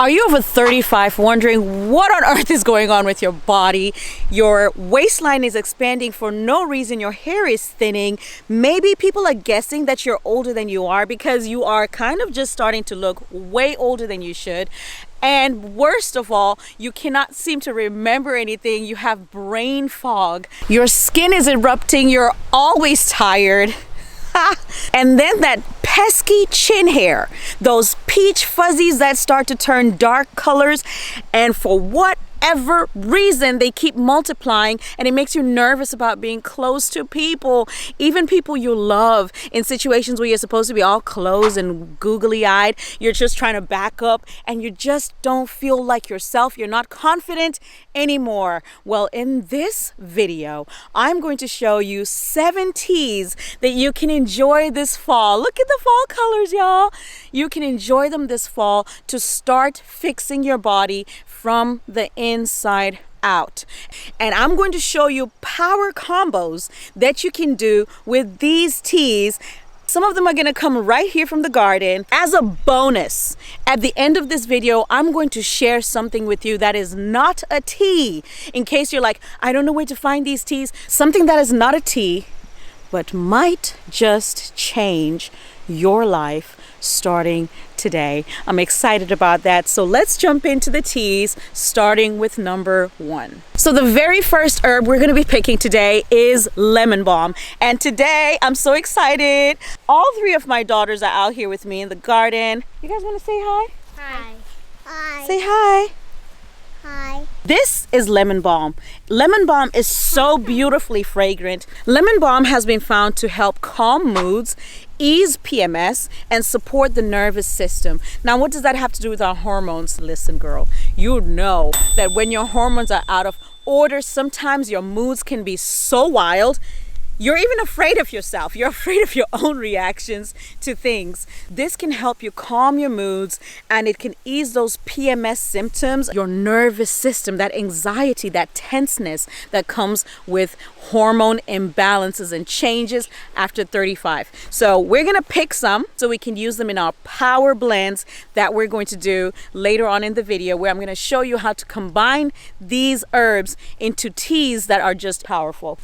Are you over 35 wondering what on earth is going on with your body? Your waistline is expanding for no reason. Your hair is thinning. Maybe people are guessing that you're older than you are because you are kind of just starting to look way older than you should. And worst of all, you cannot seem to remember anything. You have brain fog. Your skin is erupting. You're always tired. And then that pesky chin hair, those peach fuzzies that start to turn dark colors, and for whatever reason they keep multiplying, and it makes you nervous about being close to people, even people you love, in situations where you're supposed to be all close and googly eyed. You're just trying to back up and you just don't feel like yourself. You're not confident anymore. Well, in this video, I'm going to show you 7 teas that you can enjoy this fall. Look at the fall colors, y'all. You can enjoy them this fall to start fixing your body from the inside out. And I'm going to show you power combos that you can do with these teas. Some of them are going to come right here from the garden. As a bonus, at the end of this video, I'm going to share something with you that is not a tea. In case you're like, I don't know where to find these teas. Something that is not a tea, but might just change your life starting today. I'm excited about that. So let's jump into the teas, starting with number 1. So the very first herb we're going to be picking today is lemon balm. And today I'm so excited. All 3 of my daughters are out here with me in the garden. You guys want to say hi? Hi. Hi. Say hi. Hi. This is lemon balm. Lemon balm is so beautifully fragrant. Lemon balm has been found to help calm moods, ease PMS, and support the nervous system. Now, what does that have to do with our hormones? Listen, girl, you know that when your hormones are out of order, sometimes your moods can be so wild. You're even afraid of yourself. You're afraid of your own reactions to things. This can help you calm your moods, and it can ease those PMS symptoms, your nervous system, that anxiety, that tenseness that comes with hormone imbalances and changes after 35. So we're going to pick some so we can use them in our power blends that we're going to do later on in the video, where I'm going to show you how to combine these herbs into teas that are just powerful.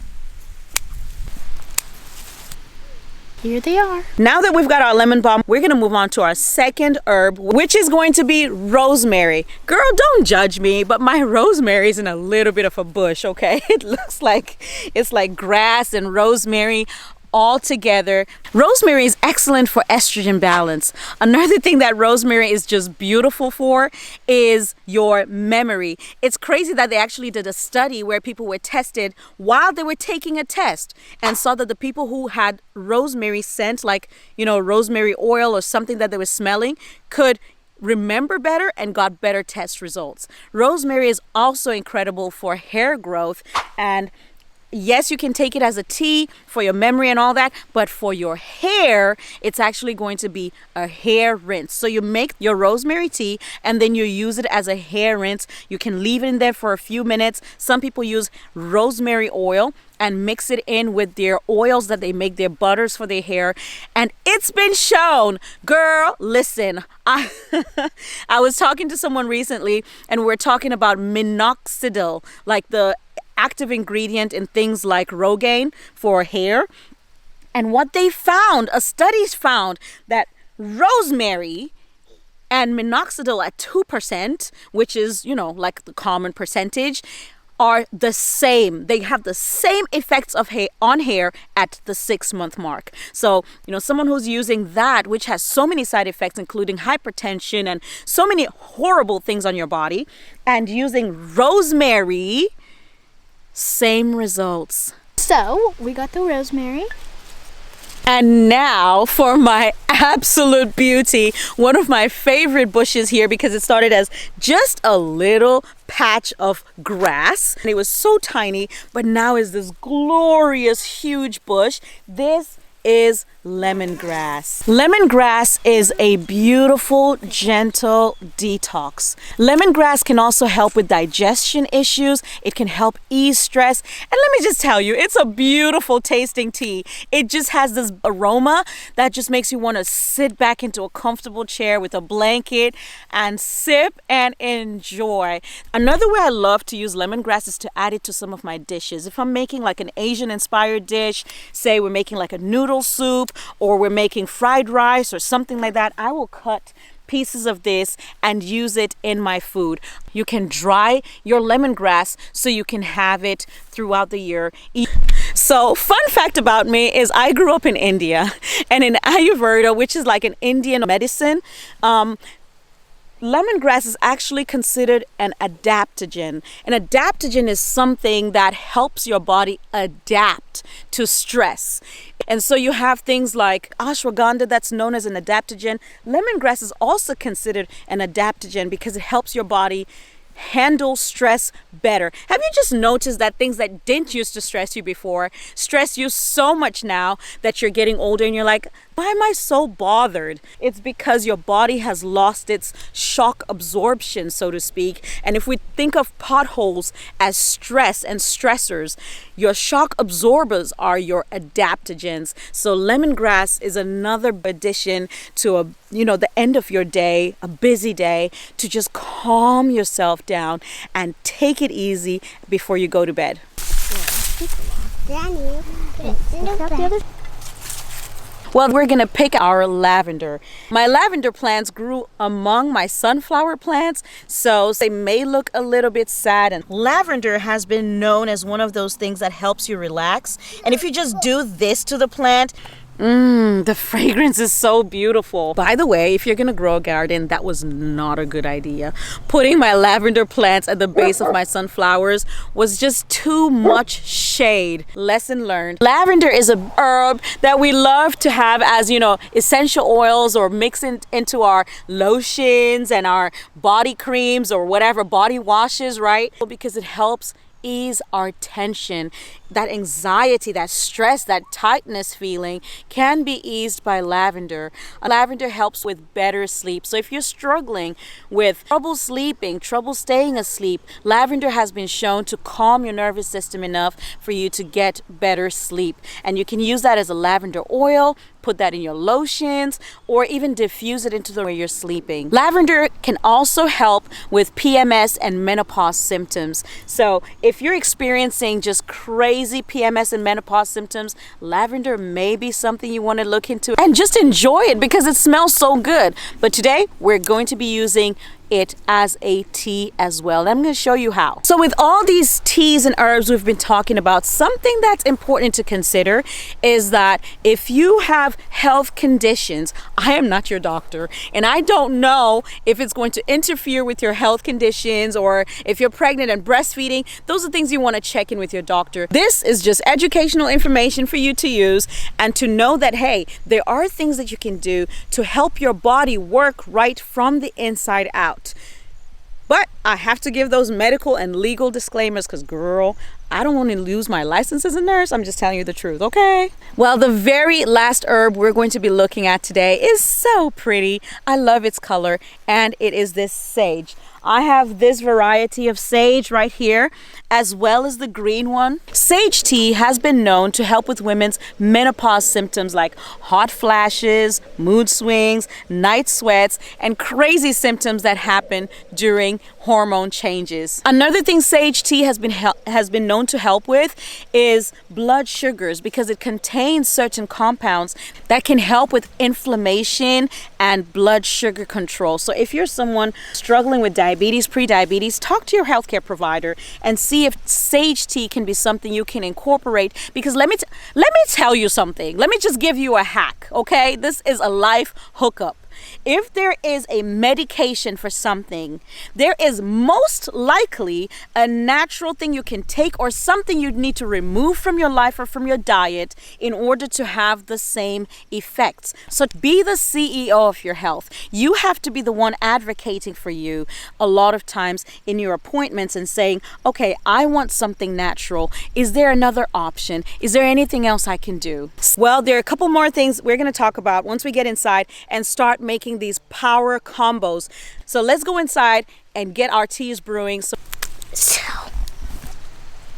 Here they are. Now that we've got our lemon balm, we're going to move on to our second herb, which is going to be rosemary. Girl, don't judge me, but my rosemary is in a little bit of a bush, okay? It looks like it's like grass and rosemary all together. Rosemary is excellent for estrogen balance. Another thing that rosemary is just beautiful for is your memory. It's crazy that they actually did a study where people were tested while they were taking a test and saw that the people who had rosemary scent, like, you know, rosemary oil or something that they were smelling, could remember better and got better test results. Rosemary is also incredible for hair growth, and yes, you can take it as a tea for your memory and all that, but for your hair, it's actually going to be a hair rinse. So you make your rosemary tea and then you use it as a hair rinse. You can leave it in there for a few minutes. Some people use rosemary oil and mix it in with their oils that they make, their butters for their hair. And it's been shown, girl, listen, I was talking to someone recently and we're talking about minoxidil, like the active ingredient in things like Rogaine for hair. And what they found, a study found that rosemary and minoxidil at 2%, which is, you know, like the common percentage, are the same. They have the same effects of on hair at the 6-month mark. So, you know, someone who's using that, which has so many side effects, including hypertension and so many horrible things on your body, and using rosemary, same results. So, we got the rosemary. And now for my absolute beauty, one of my favorite bushes here, because it started as just a little patch of grass. And it was so tiny, but now is this glorious, huge bush. This is lemongrass. Lemongrass is a beautiful, gentle detox. Lemongrass can also help with digestion issues. It can help ease stress. And let me just tell you, it's a beautiful tasting tea. It just has this aroma that just makes you want to sit back into a comfortable chair with a blanket and sip and enjoy. Another way I love to use lemongrass is to add it to some of my dishes. If I'm making like an Asian inspired dish, say we're making like a noodle soup or we're making fried rice or something like that, I will cut pieces of this and use it in my food. You can dry your lemongrass so you can have it throughout the year. So fun fact about me is I grew up in India, and in Ayurveda, which is like an Indian medicine, lemongrass is actually considered an adaptogen. An adaptogen is something that helps your body adapt to stress. And so you have things like ashwagandha that's known as an adaptogen. Lemongrass is also considered an adaptogen because it helps your body handle stress better. Have you just noticed that things that didn't used to stress you before stress you so much now that you're getting older and you're like, why am I so bothered? It's because your body has lost its shock absorption, so to speak. And if we think of potholes as stress and stressors, your shock absorbers are your adaptogens. So lemongrass is another addition to the end of your day, a busy day, to just calm yourself down and take it easy before you go to bed. Danny, Well, we're gonna pick our lavender. My lavender plants grew among my sunflower plants, so they may look a little bit sad. And lavender has been known as one of those things that helps you relax. And if you just do this to the plant, the fragrance is so beautiful. By the way, if you're gonna grow a garden, that was not a good idea. Putting my lavender plants at the base of my sunflowers was just too much shade. Lesson learned. Lavender is a herb that we love to have as, essential oils or mix into our lotions and our body creams or whatever, body washes, right? Because it helps ease our tension. That anxiety, that stress, that tightness feeling can be eased by lavender. Lavender helps with better sleep. So if you're struggling with trouble sleeping, trouble staying asleep, lavender has been shown to calm your nervous system enough for you to get better sleep. And you can use that as a lavender oil, put that in your lotions, or even diffuse it into the way you're sleeping. Lavender can also help with PMS and menopause symptoms. So if you're experiencing just crazy PMS and menopause symptoms, lavender may be something you want to look into and just enjoy it because it smells so good. But today we're going to be using it as a tea as well. And I'm going to show you how. So with all these teas and herbs we've been talking about, something that's important to consider is that if you have health conditions, I am not your doctor and I don't know if it's going to interfere with your health conditions or if you're pregnant and breastfeeding. Those are things you want to check in with your doctor. This is just educational information for you to use and to know that, hey, there are things that you can do to help your body work right from the inside out. But I have to give those medical and legal disclaimers because, girl, I don't want to lose my license as a nurse. I'm just telling you the truth, okay? Well, the very last herb we're going to be looking at today is so pretty. I love its color, and it is this sage. I have this variety of sage right here, as well as the green one. Sage tea has been known to help with women's menopause symptoms like hot flashes, mood swings, night sweats, and crazy symptoms that happen during hormone changes. Another thing sage tea has been known to help with is blood sugars because it contains certain compounds that can help with inflammation and blood sugar control. So if you're someone struggling with diabetes, pre-diabetes, talk to your healthcare provider and see if sage tea can be something you can incorporate, because let me tell you something. Let me just give you a hack, okay? This is a life hookup. If there is a medication for something, there is most likely a natural thing you can take or something you need to remove from your life or from your diet in order to have the same effects. So be the CEO of your health. You have to be the one advocating for you a lot of times in your appointments and saying, okay, I want something natural. Is there another option? Is there anything else I can do? Well, there are a couple more things we're going to talk about once we get inside and start making these power combos. So let's go inside and get our teas brewing. So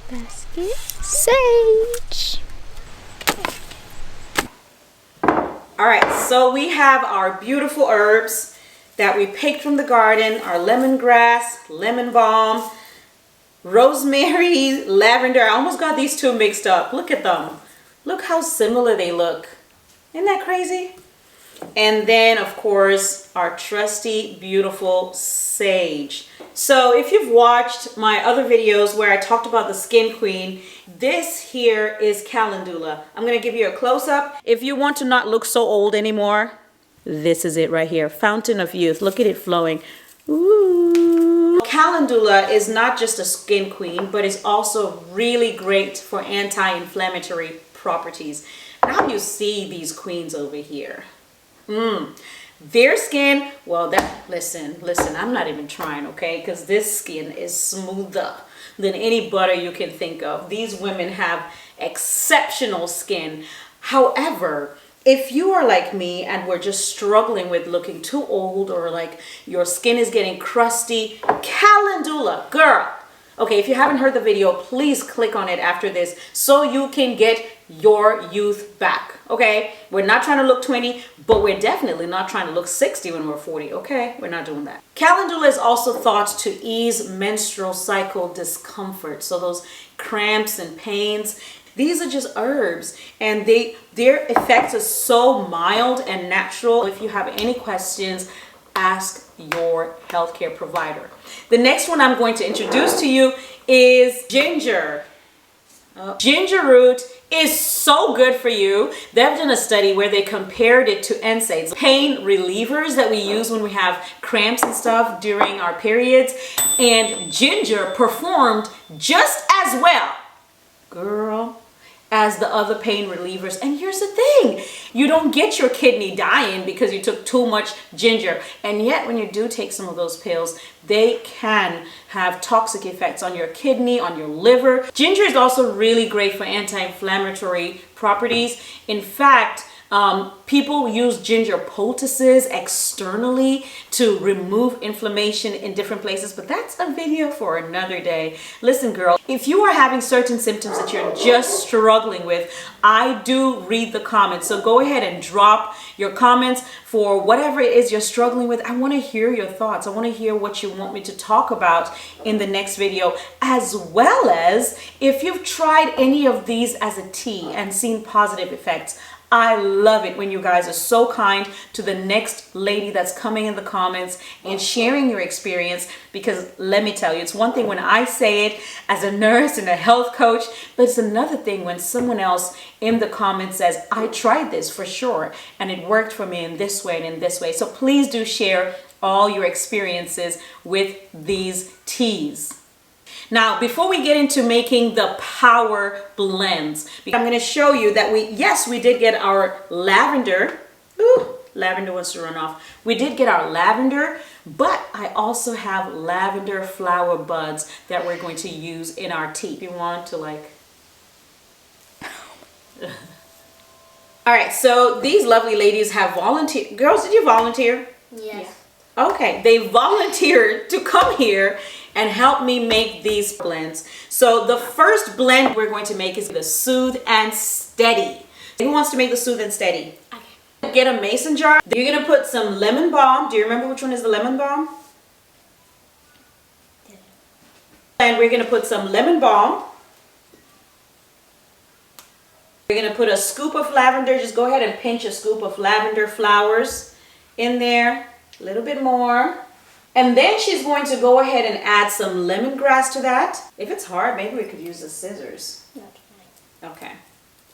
Basket. Sage. all right, so we have our beautiful herbs that we picked from the garden, our lemongrass, lemon balm, rosemary, lavender. I almost got these two mixed up. Look at them. Look how similar they look. Isn't that crazy? And then, of course, our trusty, beautiful sage. So if you've watched my other videos where I talked about the Skin Queen, this here is Calendula. I'm going to give you a close-up. If you want to not look so old anymore, this is it right here. Fountain of Youth. Look at it flowing. Ooh. Calendula is not just a skin queen, but it's also really great for anti-inflammatory properties. Now you see these queens over here. Their skin, well, listen, I'm not even trying, okay? Because this skin is smoother than any butter you can think of. These women have exceptional skin. However, if you are like me and we're just struggling with looking too old or like your skin is getting crusty, Calendula, girl. Okay, if you haven't heard the video, please click on it after this so you can get your youth back, okay? We're not trying to look 20, but we're definitely not trying to look 60 when we're 40, okay? We're not doing that. Calendula is also thought to ease menstrual cycle discomfort. So those cramps and pains, these are just herbs and their effects are so mild and natural. If you have any questions, ask your healthcare provider. The next one I'm going to introduce to you is ginger. Ginger root is so good for you. They've done a study where they compared it to NSAIDs, pain relievers that we use when we have cramps and stuff during our periods, and ginger performed just as well, girl, as the other pain relievers. And here's the thing, you don't get your kidney dying because you took too much ginger. And yet when you do take some of those pills, they can have toxic effects on your kidney, on your liver. Ginger is also really great for anti-inflammatory properties. In fact, people use ginger poultices externally to remove inflammation in different places, but that's a video for another day. Listen, girl, if you are having certain symptoms that you're just struggling with, I do read the comments. So go ahead and drop your comments for whatever it is you're struggling with. I want to hear your thoughts. I want to hear what you want me to talk about in the next video, as well as if you've tried any of these as a tea and seen positive effects. I love it when you guys are so kind to the next lady that's coming in the comments and sharing your experience, because let me tell you, it's one thing when I say it as a nurse and a health coach, but it's another thing when someone else in the comments says, I tried this for sure and it worked for me in this way and in this way. So please do share all your experiences with these teas. Now, before we get into making the power blends, I'm going to show you that we did get our lavender. Ooh, lavender wants to run off. We did get our lavender, but I also have lavender flower buds that we're going to use in our tea. If you want to like... All right, so these lovely ladies have volunteered. Girls, did you volunteer? Yes. Okay, they volunteered to come here and help me make these blends. So the first blend we're going to make is the Soothe and Steady. Who wants to make the Soothe and Steady? Okay. Get a mason jar. You're gonna put some lemon balm. Do you remember which one is the lemon balm? Yeah. And we're gonna put some lemon balm. We're gonna put a scoop of lavender. Just go ahead and pinch a scoop of lavender flowers in there. A little bit more. And then she's going to go ahead and add some lemongrass to that. If it's hard, maybe we could use the scissors. Okay.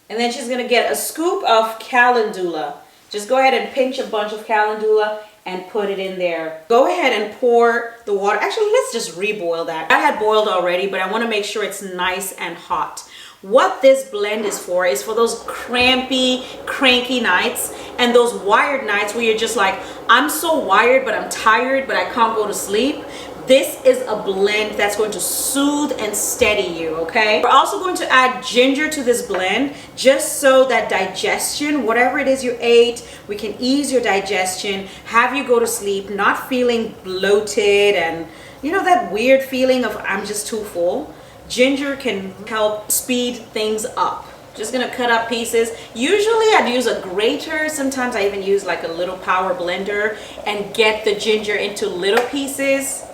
And then she's going to get a scoop of calendula. Just go ahead and pinch a bunch of calendula and put it in there. Go ahead and pour the water. Actually, let's just reboil that. I had boiled already, but I want to make sure it's nice and hot. What this blend is for those crampy, cranky nights and those wired nights where you're just like, I'm so wired, but I'm tired, but I can't go to sleep. This is a blend that's going to soothe and steady you, okay? We're also going to add ginger to this blend just so that digestion, whatever it is you ate, we can ease your digestion, have you go to sleep, not feeling bloated and, you know, that weird feeling of I'm just too full. Ginger can help speed things up. Just gonna cut up pieces. Usually I'd use a grater. Sometimes I even use like a little power blender and get the ginger into little pieces.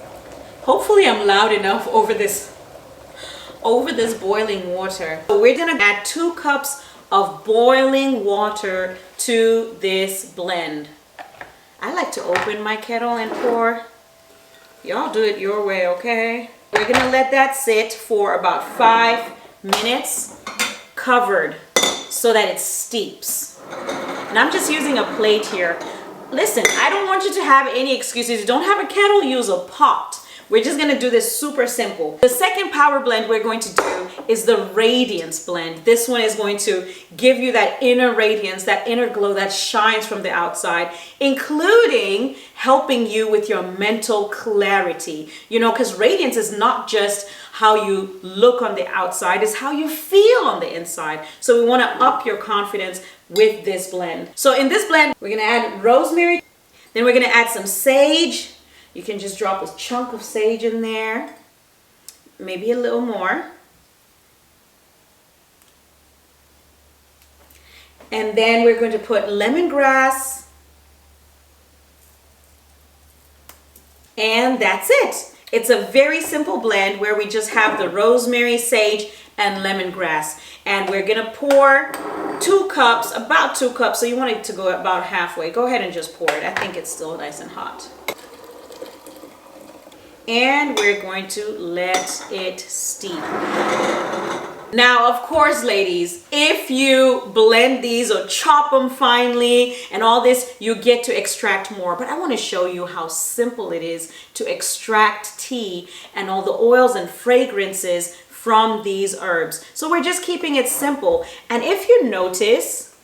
Hopefully I'm loud enough over this boiling water. So we're gonna add 2 cups of boiling water to this blend. I like to open my kettle and pour. Y'all do it your way, okay? We're gonna let that sit for about 5 minutes covered so that it steeps. And I'm just using a plate here. Listen, I don't want you to have any excuses. You don't have a kettle, use a pot. We're just gonna do this super simple. The second power blend we're going to do is the Radiance blend. This one is going to give you that inner radiance, that inner glow that shines from the outside, including helping you with your mental clarity. You know, because radiance is not just how you look on the outside, it's how you feel on the inside. So we wanna up your confidence with this blend. So in this blend, we're gonna add rosemary, then we're gonna add some sage. You can just drop a chunk of sage in there, maybe a little more. And then we're going to put lemongrass. And that's it. It's a very simple blend where we just have the rosemary, sage, and lemongrass. And we're gonna pour 2 cups, about 2 cups. So you want it to go about halfway. Go ahead and just pour it. I think it's still nice and hot. And we're going to let it steep. Now, of course, ladies, if you blend these or chop them finely and all this, you get to extract more. But I want to show you how simple it is to extract tea and all the oils and fragrances from these herbs. So we're just keeping it simple. And if you notice,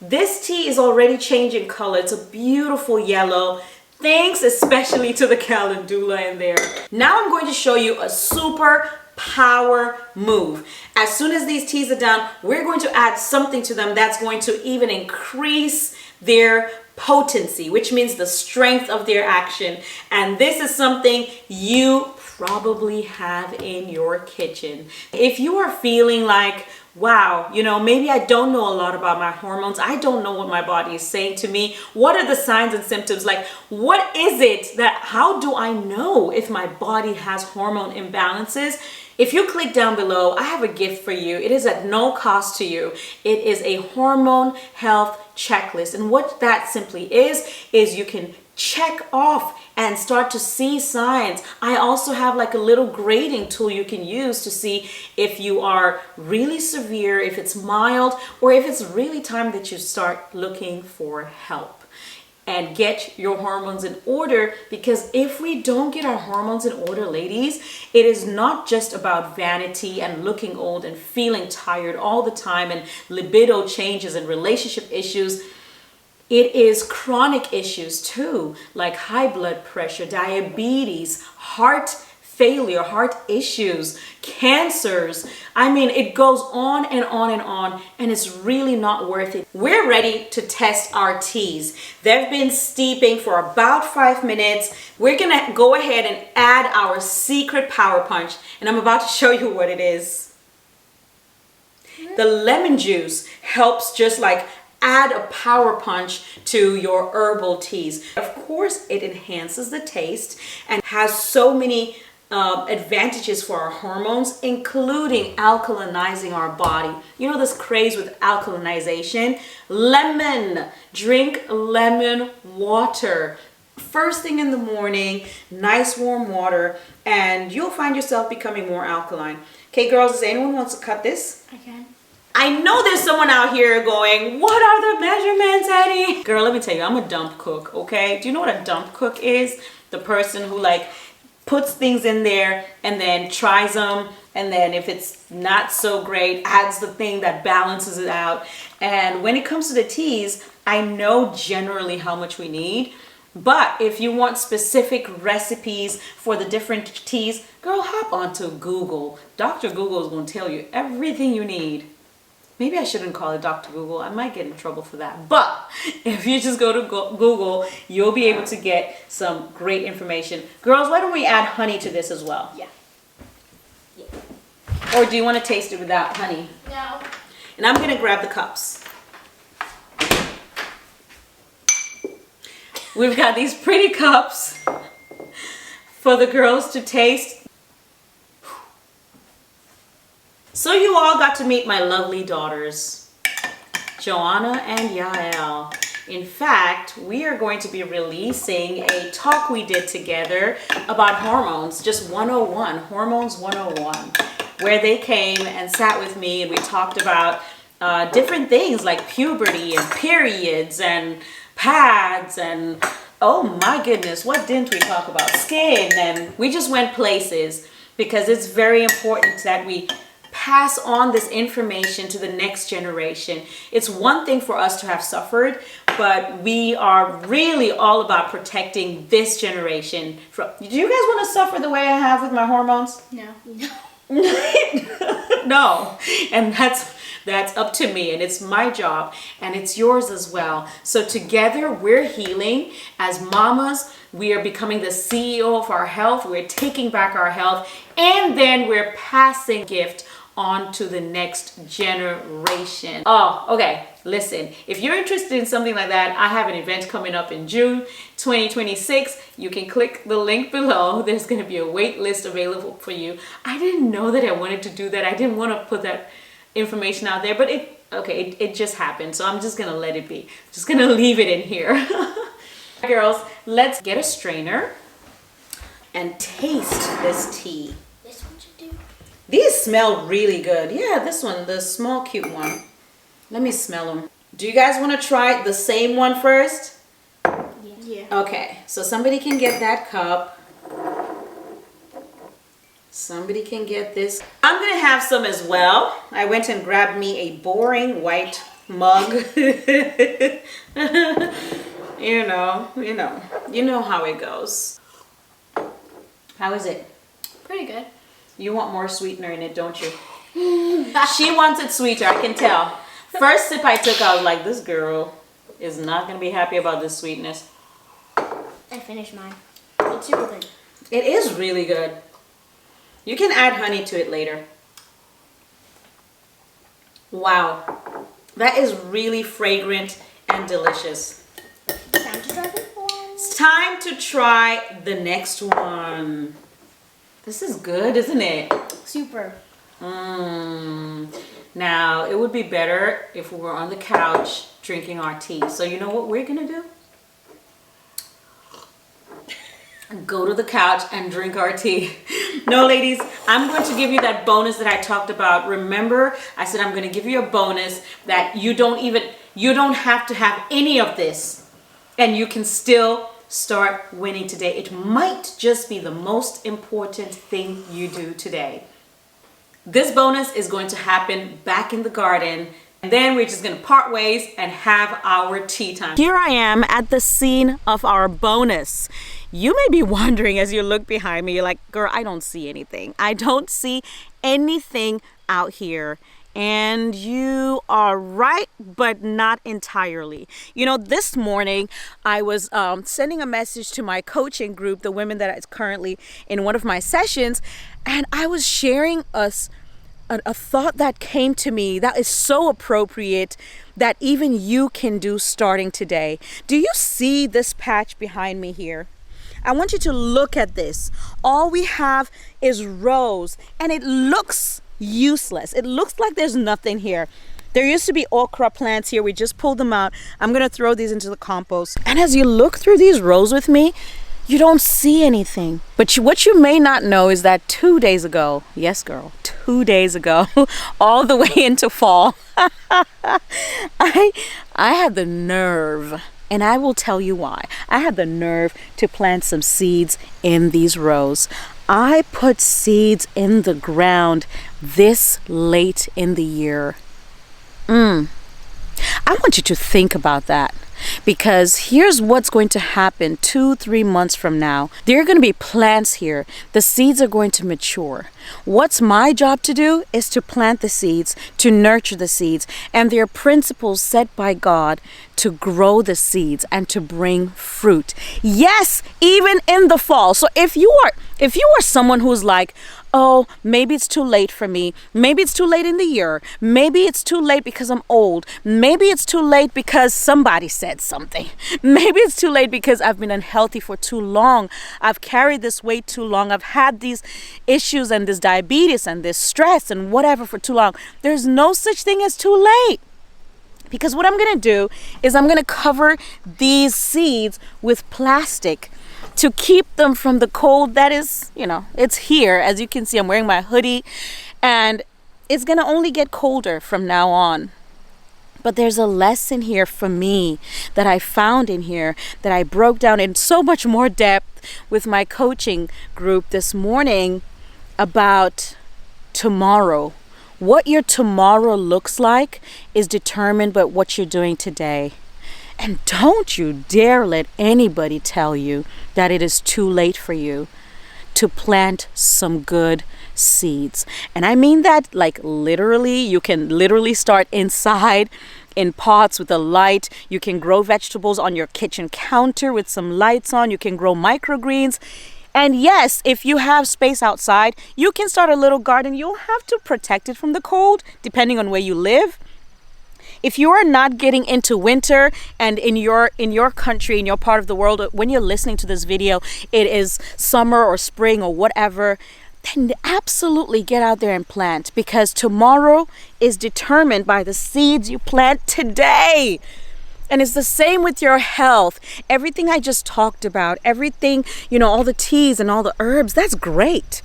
this tea is already changing color. It's a beautiful yellow. Thanks especially to the calendula in there. Now I'm going to show you a super power move. As soon as these teas are done, we're going to add something to them that's going to even increase their potency, which means the strength of their action. And this is something you probably have in your kitchen. If you are feeling like, wow, you know, maybe I don't know a lot about my hormones. I don't know what my body is saying to me. What are the signs and symptoms? Like, what is it that, how do I know if my body has hormone imbalances? If you click down below, I have a gift for you. It is at no cost to you. It is a hormone health checklist. And what that simply is you can check off and start to see signs. I also have like a little grading tool you can use to see if you are really severe, if it's mild, or if it's really time that you start looking for help. And get your hormones in order, because if we don't get our hormones in order, ladies, it is not just about vanity and looking old and feeling tired all the time and libido changes and relationship issues. It is chronic issues too, like high blood pressure, diabetes, heart failure, heart issues, cancers. I mean, it goes on and on and on, and it's really not worth it. We're ready to test our teas. They've been steeping for about 5 minutes. We're gonna go ahead and add our secret power punch, and I'm about to show you what it is. The lemon juice helps just like add a power punch to your herbal teas. Of course, it enhances the taste and has so many advantages for our hormones, including alkalinizing our body. You know this craze with alkalinization? Lemon. Drink lemon water. First thing in the morning, nice warm water, and you'll find yourself becoming more alkaline. Okay, girls, does anyone wants to cut this? I can. I know there's someone out here going, what are the measurements, Annie? Girl, let me tell you, I'm a dump cook, okay? Do you know what a dump cook is? The person who like puts things in there and then tries them, and then if it's not so great, adds the thing that balances it out. And when it comes to the teas, I know generally how much we need. But if you want specific recipes for the different teas, girl, hop onto Google. Dr. Google is going to tell you everything you need. Maybe I shouldn't call it Dr. Google. I might get in trouble for that. But if you just go to Google, you'll be able to get some great information. Girls, why don't we add honey to this as well? Yeah. Or do you want to taste it without honey? No. And I'm going to grab the cups. We've got these pretty cups for the girls to taste. So you all got to meet my lovely daughters, Joanna and Yael. In fact, we are going to be releasing a talk we did together about hormones, just 101, Hormones 101, where they came and sat with me and we talked about different things like puberty and periods and pads and oh my goodness, what didn't we talk about? Skin. And we just went places because it's very important that we pass on this information to the next generation. It's one thing for us to have suffered, but we are really all about protecting this generation from. Do you guys want to suffer the way I have with my hormones? No. No. And that's up to me, and it's my job, and it's yours as well. So together we're healing as mamas. We are becoming the CEO of our health. We're taking back our health, and then we're passing gift on to the next generation. Oh, okay. Listen, if you're interested in something like that, I have an event coming up in June 2026. You can click the link below. There's going to be a wait list available for you. I didn't know that I wanted to do that. I didn't want to put that information out there, but it just happened. So I'm just going to let it be. Just going to leave it in here. Girls, let's get a strainer and taste this tea. This one should do. These smell really good. Yeah, this one, the small cute one. Let me smell them. Do you guys want to try the same one first? Yeah. Okay, so somebody can get that cup. Somebody can get this. I'm going to have some as well. I went and grabbed me a boring white mug. You know how it goes. How is it? Pretty good. You want more sweetener in it, don't you? She wants it sweeter, I can tell. First sip I took, I was like, this girl is not going to be happy about this sweetness. I finished mine. It's super good. It is really good. You can add honey to it later. Wow. That is really fragrant and delicious. Time to try the one. It's time to try the next one. This is good, isn't it? Super. Now, it would be better if we were on the couch drinking our tea. So you know what we're going to do? Go to the couch and drink our tea. No, ladies, I'm going to give you that bonus that I talked about. Remember, I said I'm going to give you a bonus that you don't have to have any of this, and you can still start winning today. It might just be the most important thing you do today. This bonus is going to happen back in the garden, and then we're just going to part ways and have our tea time. Here I am at the scene of our bonus. You may be wondering as you look behind me, you're like, girl, I don't see anything. I don't see anything out here. And you are right, but not entirely. You know, this morning I was sending a message to my coaching group, the women that is currently in one of my sessions, and I was sharing a thought that came to me that is so appropriate that even you can do starting today. Do you see this patch behind me here? I want you to look at this. All we have is rows, and it looks useless. It looks like there's nothing here. There used to be okra plants here. We just pulled them out. I'm going to throw these into the compost. And as you look through these rows with me, you don't see anything. But what you may not know is that 2 days ago, yes girl, 2 days ago, all the way into fall, I had the nerve, and I will tell you why. I had the nerve to plant some seeds in these rows. I put seeds in the ground this late in the year. I want you to think about that, because here's what's going to happen 2-3 months from now. There are going to be plants here. The seeds are going to mature. What's my job to do is to plant the seeds, to nurture the seeds, and there are principles set by God to grow the seeds and to bring fruit. Yes, even in the fall. So if you are someone who's like, oh, maybe it's too late for me. Maybe it's too late in the year. Maybe it's too late because I'm old. Maybe it's too late because somebody said something. Maybe it's too late because I've been unhealthy for too long. I've carried this weight too long. I've had these issues and this diabetes and this stress and whatever for too long. There's no such thing as too late. Because what I'm going to do is I'm going to cover these seeds with plastic to keep them from the cold that is, it's here. As you can see, I'm wearing my hoodie, and it's going to only get colder from now on. But there's a lesson here for me that I found in here that I broke down in so much more depth with my coaching group this morning about tomorrow. What your tomorrow looks like is determined by what you're doing today. And don't you dare let anybody tell you that it is too late for you to plant some good seeds. And I mean that like literally. You can literally start inside in pots with a light. You can grow vegetables on your kitchen counter with some lights on. You can grow microgreens. And yes, if you have space outside, you can start a little garden. You'll have to protect it from the cold, depending on where you live. If you are not getting into winter, and in your country, in your part of the world, when you're listening to this video, it is summer or spring or whatever, then absolutely get out there and plant, because tomorrow is determined by the seeds you plant today. And it's the same with your health. Everything I just talked about, everything, all the teas and all the herbs, that's great.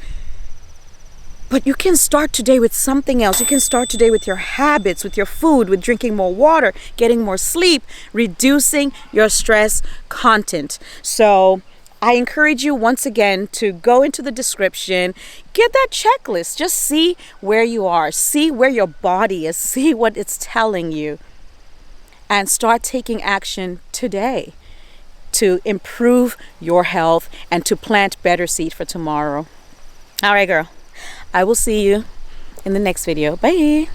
But you can start today with something else. You can start today with your habits, with your food, with drinking more water, getting more sleep, reducing your stress content. So I encourage you once again to go into the description, get that checklist, just see where you are, see where your body is, see what it's telling you. And start taking action today to improve your health and to plant better seed for tomorrow. All right, girl. I will see you in the next video. Bye.